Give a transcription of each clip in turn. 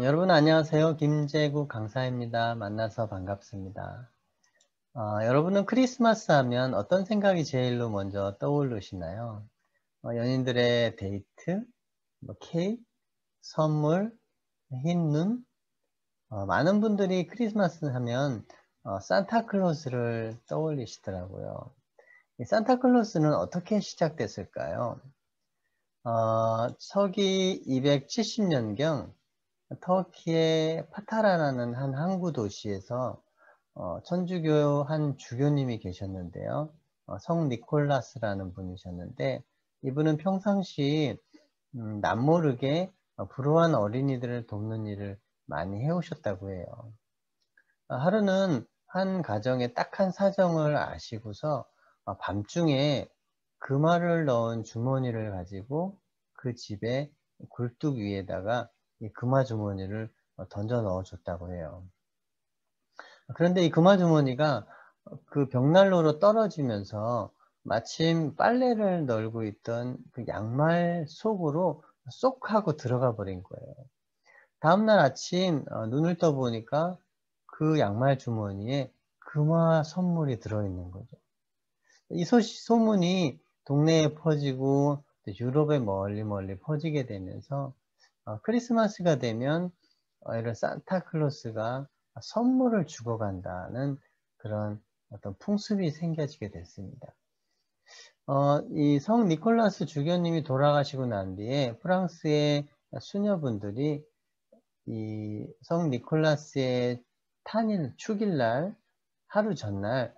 여러분 안녕하세요. 김재구 강사입니다. 만나서 반갑습니다. 여러분은 크리스마스 하면 어떤 생각이 제일로 먼저 떠오르시나요? 연인들의 데이트, 케이크, 선물, 흰 눈. 많은 분들이 크리스마스 하면 산타클로스를 떠올리시더라고요. 이 산타클로스는 어떻게 시작됐을까요? 서기 270년경 터키의 파타라라는 한 항구 도시에서 천주교 한 주교님이 계셨는데요. 성 니콜라스라는 분이셨는데, 이분은 평상시 남모르게 불우한 어린이들을 돕는 일을 많이 해오셨다고 해요. 하루는 한 가정의 딱한 사정을 아시고서 밤중에 금화를 넣은 주머니를 가지고 그 집에 굴뚝 위에다가 이 금화 주머니를 던져 넣어 줬다고 해요. 그런데 이 금화 주머니가 그 벽난로로 떨어지면서 마침 빨래를 널고 있던 그 양말 속으로 쏙 하고 들어가 버린 거예요. 다음날 아침 눈을 떠 보니까 그 양말 주머니에 금화 선물이 들어있는 거죠. 이 소문이 동네에 퍼지고 유럽에 멀리 퍼지게 되면서 크리스마스가 되면 이런 산타클로스가 선물을 주고 간다는 그런 어떤 풍습이 생겨지게 됐습니다. 이 성 니콜라스 주교님이 돌아가시고 난 뒤에 프랑스의 수녀분들이 이 성 니콜라스의 탄일, 축일날, 하루 전날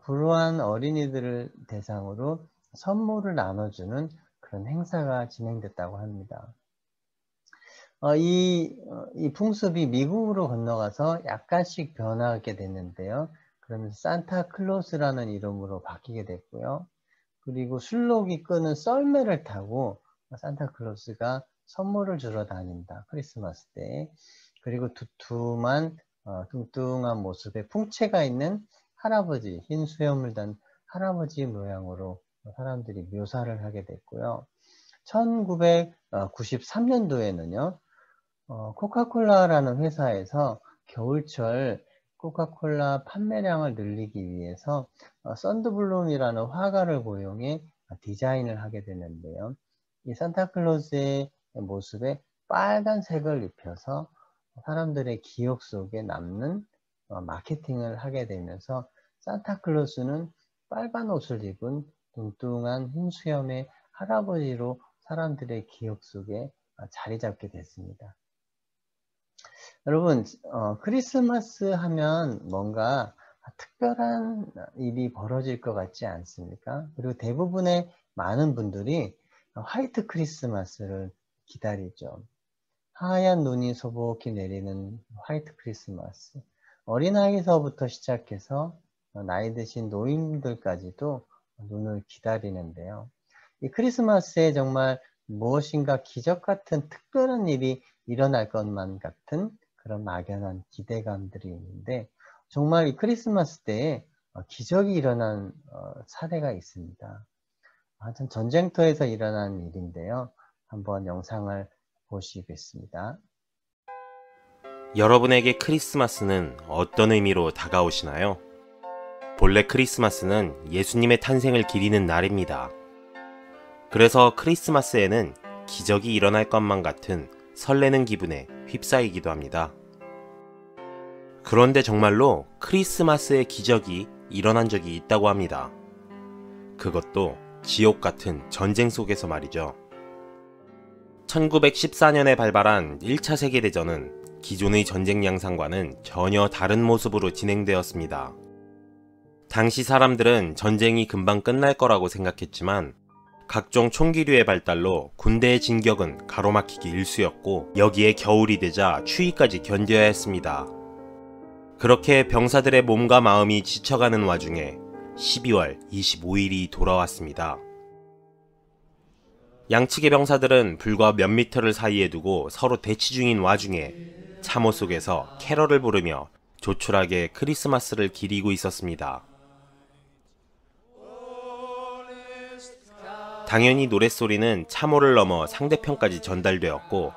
불우한 어린이들을 대상으로 선물을 나눠주는 그런 행사가 진행됐다고 합니다. 이 풍습이 미국으로 건너가서 약간씩 변하게 됐는데요. 그러면서 산타클로스라는 이름으로 바뀌게 됐고요. 그리고 술록이 끄는 썰매를 타고 산타클로스가 선물을 주러 다닌다. 크리스마스 때. 그리고 두툼한 뚱뚱한 모습에 풍채가 있는 할아버지, 흰 수염을 단 할아버지 모양으로 사람들이 묘사를 하게 됐고요. 1993년도에는요. 코카콜라라는 회사에서 겨울철 코카콜라 판매량을 늘리기 위해서 썬드블룸이라는 화가를 고용해 디자인을 하게 되는데요. 이 산타클로스의 모습에 빨간색을 입혀서 사람들의 기억 속에 남는 마케팅을 하게 되면서 산타클로스는 빨간 옷을 입은 뚱뚱한 흰 수염의 할아버지로 사람들의 기억 속에 자리 잡게 됐습니다. 여러분, 크리스마스 하면 뭔가 특별한 일이 벌어질 것 같지 않습니까? 그리고 대부분의 많은 분들이 화이트 크리스마스를 기다리죠. 하얀 눈이 소복히 내리는 화이트 크리스마스. 어린아이서부터 시작해서 나이 드신 노인들까지도 눈을 기다리는데요. 이 크리스마스에 정말 무엇인가 기적 같은 특별한 일이 일어날 것만 같은 그런 막연한 기대감들이 있는데, 정말 이 크리스마스 때에 기적이 일어난 사례가 있습니다. 참 전쟁터에서 일어난 일인데요. 한번 영상을 보시겠습니다. 여러분에게 크리스마스는 어떤 의미로 다가오시나요? 본래 크리스마스는 예수님의 탄생을 기리는 날입니다. 그래서 크리스마스에는 기적이 일어날 것만 같은 설레는 기분에 휩싸이기도 합니다. 그런데 정말로 크리스마스의 기적이 일어난 적이 있다고 합니다. 그것도 지옥 같은 전쟁 속에서 말이죠. 1914년에 발발한 1차 세계대전은 기존의 전쟁 양상과는 전혀 다른 모습으로 진행되었습니다. 당시 사람들은 전쟁이 금방 끝날 거라고 생각했지만 각종 총기류의 발달로 군대의 진격은 가로막히기 일쑤였고, 여기에 겨울이 되자 추위까지 견뎌야 했습니다. 그렇게 병사들의 몸과 마음이 지쳐가는 와중에 12월 25일이 돌아왔습니다. 양측의 병사들은 불과 몇 미터를 사이에 두고 서로 대치 중인 와중에 참호 속에서 캐럴을 부르며 조촐하게 크리스마스를 기리고 있었습니다. 당연히 노랫소리는 참호를 넘어 상대편까지 전달되었고,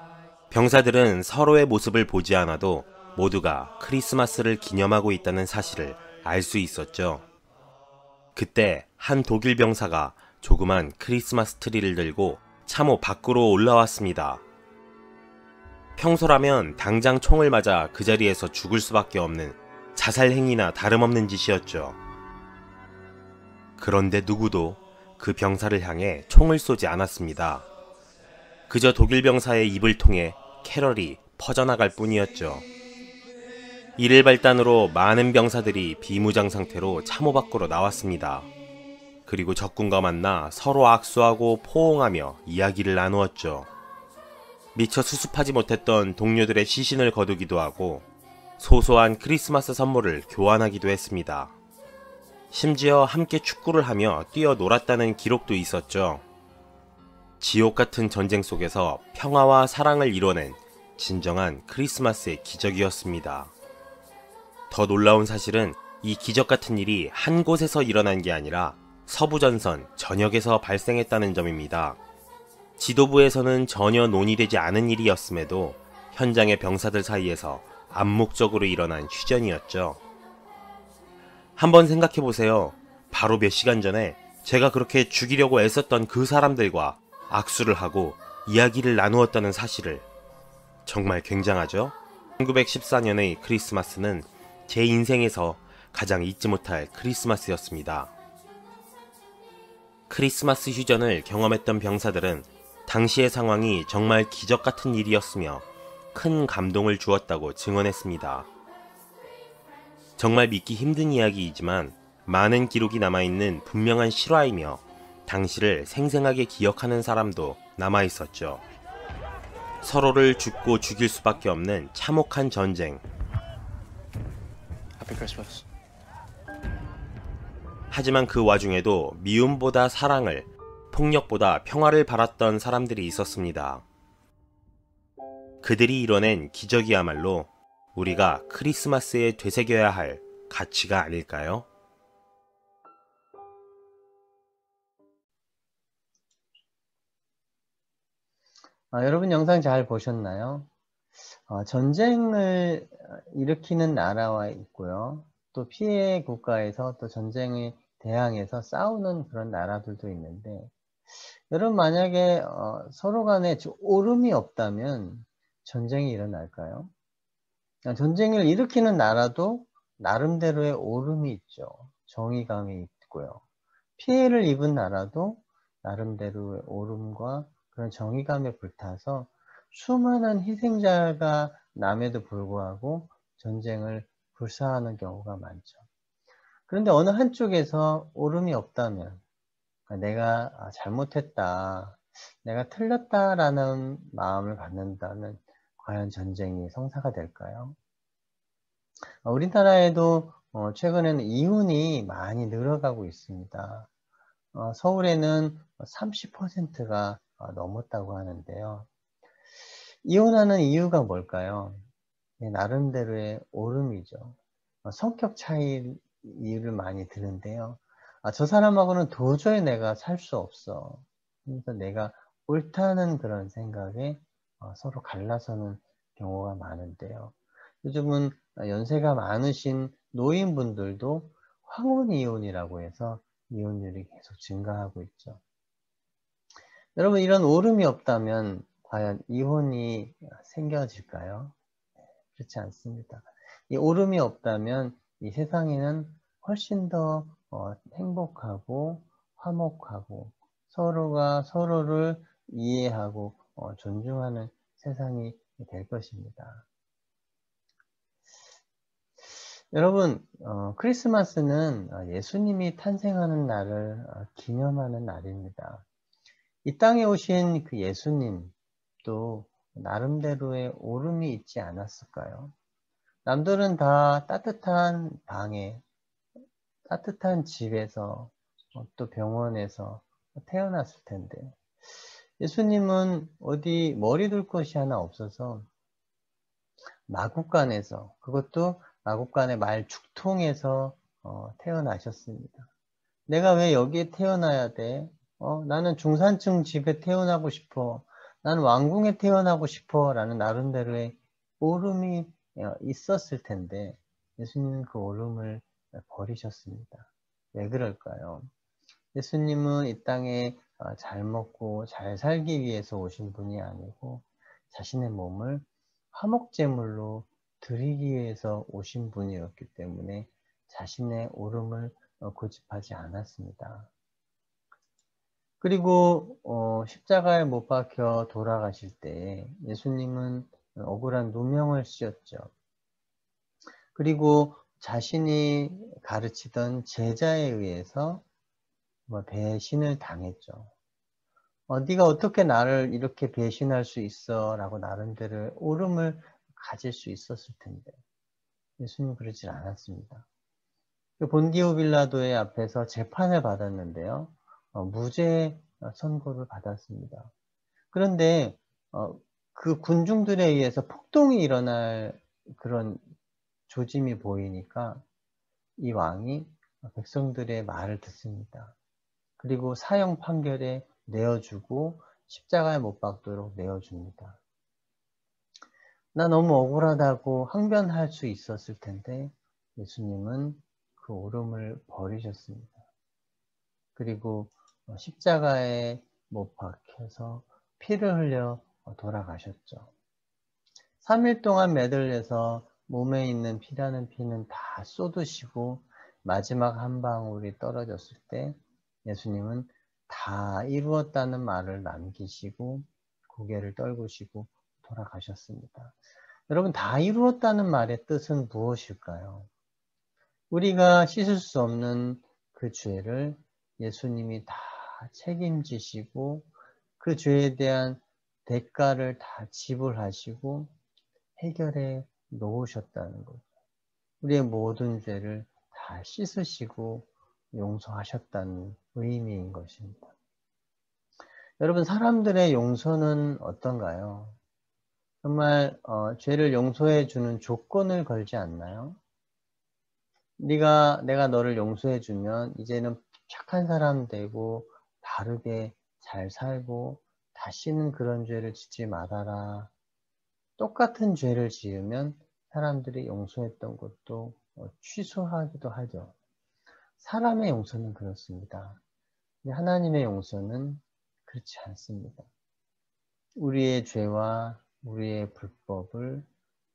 병사들은 서로의 모습을 보지 않아도 모두가 크리스마스를 기념하고 있다는 사실을 알 수 있었죠. 그때 한 독일 병사가 조그만 크리스마스 트리를 들고 참호 밖으로 올라왔습니다. 평소라면 당장 총을 맞아 그 자리에서 죽을 수밖에 없는 자살 행위나 다름없는 짓이었죠. 그런데 누구도 그 병사를 향해 총을 쏘지 않았습니다. 그저 독일 병사의 입을 통해 캐럴이 퍼져나갈 뿐이었죠. 이를 발단으로 많은 병사들이 비무장 상태로 참호 밖으로 나왔습니다. 그리고 적군과 만나 서로 악수하고 포옹하며 이야기를 나누었죠. 미처 수습하지 못했던 동료들의 시신을 거두기도 하고 소소한 크리스마스 선물을 교환하기도 했습니다. 심지어 함께 축구를 하며 뛰어놀았다는 기록도 있었죠. 지옥 같은 전쟁 속에서 평화와 사랑을 이뤄낸 진정한 크리스마스의 기적이었습니다. 더 놀라운 사실은 이 기적 같은 일이 한 곳에서 일어난 게 아니라 서부전선 전역에서 발생했다는 점입니다. 지도부에서는 전혀 논의되지 않은 일이었음에도 현장의 병사들 사이에서 암묵적으로 일어난 휴전이었죠. 한번 생각해보세요. 바로 몇 시간 전에 제가 그렇게 죽이려고 애썼던 그 사람들과 악수를 하고 이야기를 나누었다는 사실을. 정말 굉장하죠? 1914년의 크리스마스는 제 인생에서 가장 잊지 못할 크리스마스였습니다. 크리스마스 휴전을 경험했던 병사들은 당시의 상황이 정말 기적 같은 일이었으며 큰 감동을 주었다고 증언했습니다. 정말 믿기 힘든 이야기이지만 많은 기록이 남아있는 분명한 실화이며 당시를 생생하게 기억하는 사람도 남아있었죠. 서로를 죽고 죽일 수밖에 없는 참혹한 전쟁. Happy Christmas. 하지만 그 와중에도 미움보다 사랑을, 폭력보다 평화를 바랐던 사람들이 있었습니다. 그들이 이뤄낸 기적이야말로 우리가 크리스마스에 되새겨야 할 가치가 아닐까요? 여러분 영상 잘 보셨나요? 전쟁을 일으키는 나라와 있고요. 또 피해 국가에서 또 전쟁에 대항해서 싸우는 그런 나라들도 있는데, 여러분 만약에 서로 간에 오름이 없다면 전쟁이 일어날까요? 전쟁을 일으키는 나라도 나름대로의 오름이 있죠. 정의감이 있고요. 피해를 입은 나라도 나름대로의 오름과 그런 정의감에 불타서 수많은 희생자가 남에도 불구하고 전쟁을 불사하는 경우가 많죠. 그런데 어느 한쪽에서 오름이 없다면, 내가 잘못했다, 내가 틀렸다라는 마음을 갖는다면 과연 전쟁이 성사가 될까요? 우리나라에도 최근에는 이혼이 많이 늘어가고 있습니다. 서울에는 30%가 넘었다고 하는데요. 이혼하는 이유가 뭘까요? 나름대로의 오름이죠. 성격 차이를 많이 드는데요. 저 사람하고는 도저히 내가 살 수 없어. 그래서 내가 옳다는 그런 생각에 서로 갈라서는 경우가 많은데요. 요즘은 연세가 많으신 노인분들도 황혼이혼이라고 해서 이혼율이 계속 증가하고 있죠. 여러분, 이런 오름이 없다면 과연 이혼이 생겨질까요? 그렇지 않습니다. 이 오름이 없다면 이 세상에는 훨씬 더 행복하고 화목하고 서로가 서로를 이해하고 존중하는 세상이 될 것입니다. 여러분, 크리스마스는 예수님이 탄생하는 날을 기념하는 날입니다. 이 땅에 오신 그 예수님도 나름대로의 오름이 있지 않았을까요? 남들은 다 따뜻한 방에, 따뜻한 집에서, 또 병원에서 태어났을 텐데, 예수님은 어디 머리 둘 곳이 하나 없어서 마국간에서, 그것도 마국간의 말 죽통에서 태어나셨습니다. 내가 왜 여기에 태어나야 돼? 나는 중산층 집에 태어나고 싶어. 난 왕궁에 태어나고 싶어 라는 나름대로의 오름이 있었을 텐데 예수님은 그 오름을 버리셨습니다. 왜 그럴까요? 예수님은 이 땅에 잘 먹고 잘 살기 위해서 오신 분이 아니고 자신의 몸을 화목제물로 드리기 위해서 오신 분이었기 때문에 자신의 오름을 고집하지 않았습니다. 그리고 십자가에 못 박혀 돌아가실 때 예수님은 억울한 누명을 씌웠죠. 그리고 자신이 가르치던 제자에 의해서 배신을 당했죠. 네가 어떻게 나를 이렇게 배신할 수 있어? 라고 나름대로 오름을 가질 수 있었을 텐데 예수님은 그러질 않았습니다. 본디오 빌라도의 앞에서 재판을 받았는데요. 무죄 선고를 받았습니다. 그런데 그 군중들에 의해서 폭동이 일어날 그런 조짐이 보이니까 이 왕이 백성들의 말을 듣습니다. 그리고 사형 판결에 내어주고 십자가에 못 박도록 내어줍니다. 나 너무 억울하다고 항변할 수 있었을 텐데 예수님은 그 오름을 버리셨습니다. 그리고 십자가에 못 박혀서 피를 흘려 돌아가셨죠. 3일 동안 매달려서 몸에 있는 피라는 피는 다 쏟으시고 마지막 한 방울이 떨어졌을 때 예수님은 다 이루었다는 말을 남기시고 고개를 떨구시고 돌아가셨습니다. 여러분, 다 이루었다는 말의 뜻은 무엇일까요? 우리가 씻을 수 없는 그 죄를 예수님이 다 책임지시고 그 죄에 대한 대가를 다 지불하시고 해결해 놓으셨다는 거죠. 우리의 모든 죄를 다 씻으시고 용서하셨다는 의미인 것입니다. 여러분, 사람들의 용서는 어떤가요? 정말 죄를 용서해 주는 조건을 걸지 않나요? 내가 너를 용서해 주면 이제는 착한 사람 되고 바르게 잘 살고 다시는 그런 죄를 짓지 말아라. 똑같은 죄를 지으면 사람들이 용서했던 것도 취소하기도 하죠. 사람의 용서는 그렇습니다. 하나님의 용서는 그렇지 않습니다. 우리의 죄와 우리의 불법을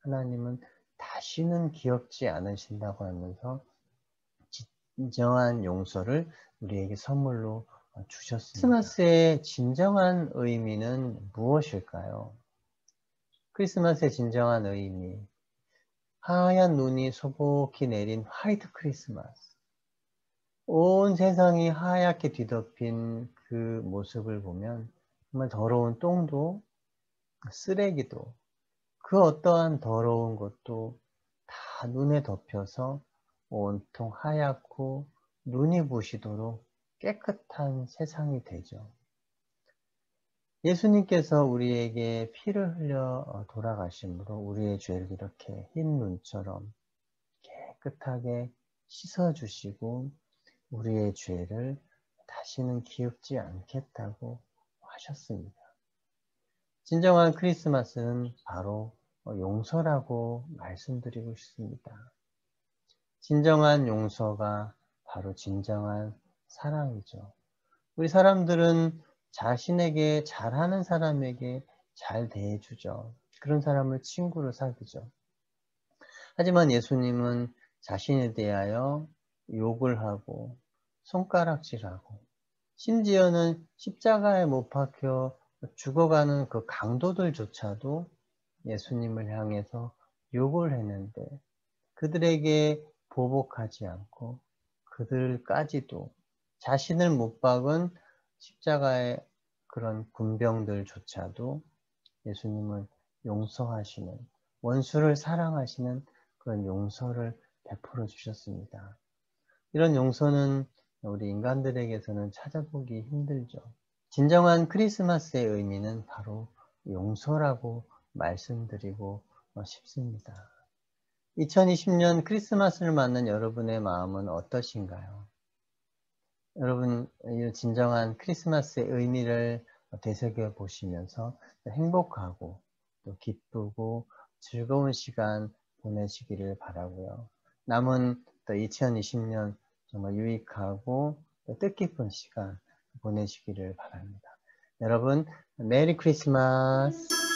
하나님은 다시는 기억지 않으신다고 하면서 진정한 용서를 우리에게 선물로 주셨습니다. 크리스마스의 진정한 의미는 무엇일까요? 크리스마스의 진정한 의미, 하얀 눈이 소복히 내린 화이트 크리스마스. 온 세상이 하얗게 뒤덮인 그 모습을 보면 정말 더러운 똥도 쓰레기도 그 어떠한 더러운 것도 다 눈에 덮여서 온통 하얗고 눈이 부시도록 깨끗한 세상이 되죠. 예수님께서 우리에게 피를 흘려 돌아가심으로 우리의 죄를 이렇게 흰 눈처럼 깨끗하게 씻어주시고 우리의 죄를 다시는 기억지 않겠다고 하셨습니다. 진정한 크리스마스는 바로 용서라고 말씀드리고 싶습니다. 진정한 용서가 바로 진정한 사랑이죠. 우리 사람들은 자신에게 잘하는 사람에게 잘 대해주죠. 그런 사람을 친구로 사귀죠. 하지만 예수님은 자신에 대하여 욕을 하고 손가락질하고 심지어는 십자가에 못 박혀 죽어가는 그 강도들조차도 예수님을 향해서 욕을 했는데 그들에게 보복하지 않고 그들까지도 자신을 못 박은 십자가의 그런 군병들조차도 예수님은 용서하시는, 원수를 사랑하시는 그런 용서를 베풀어 주셨습니다. 이런 용서는 우리 인간들에게서는 찾아보기 힘들죠. 진정한 크리스마스의 의미는 바로 용서라고 말씀드리고 싶습니다. 2020년 크리스마스를 맞는 여러분의 마음은 어떠신가요? 여러분, 이 진정한 크리스마스의 의미를 되새겨 보시면서 행복하고 또 기쁘고 즐거운 시간 보내시기를 바라고요. 남은 또 2020년 정말 유익하고 또 뜻깊은 시간 보내시기를 바랍니다. 여러분, 메리 크리스마스!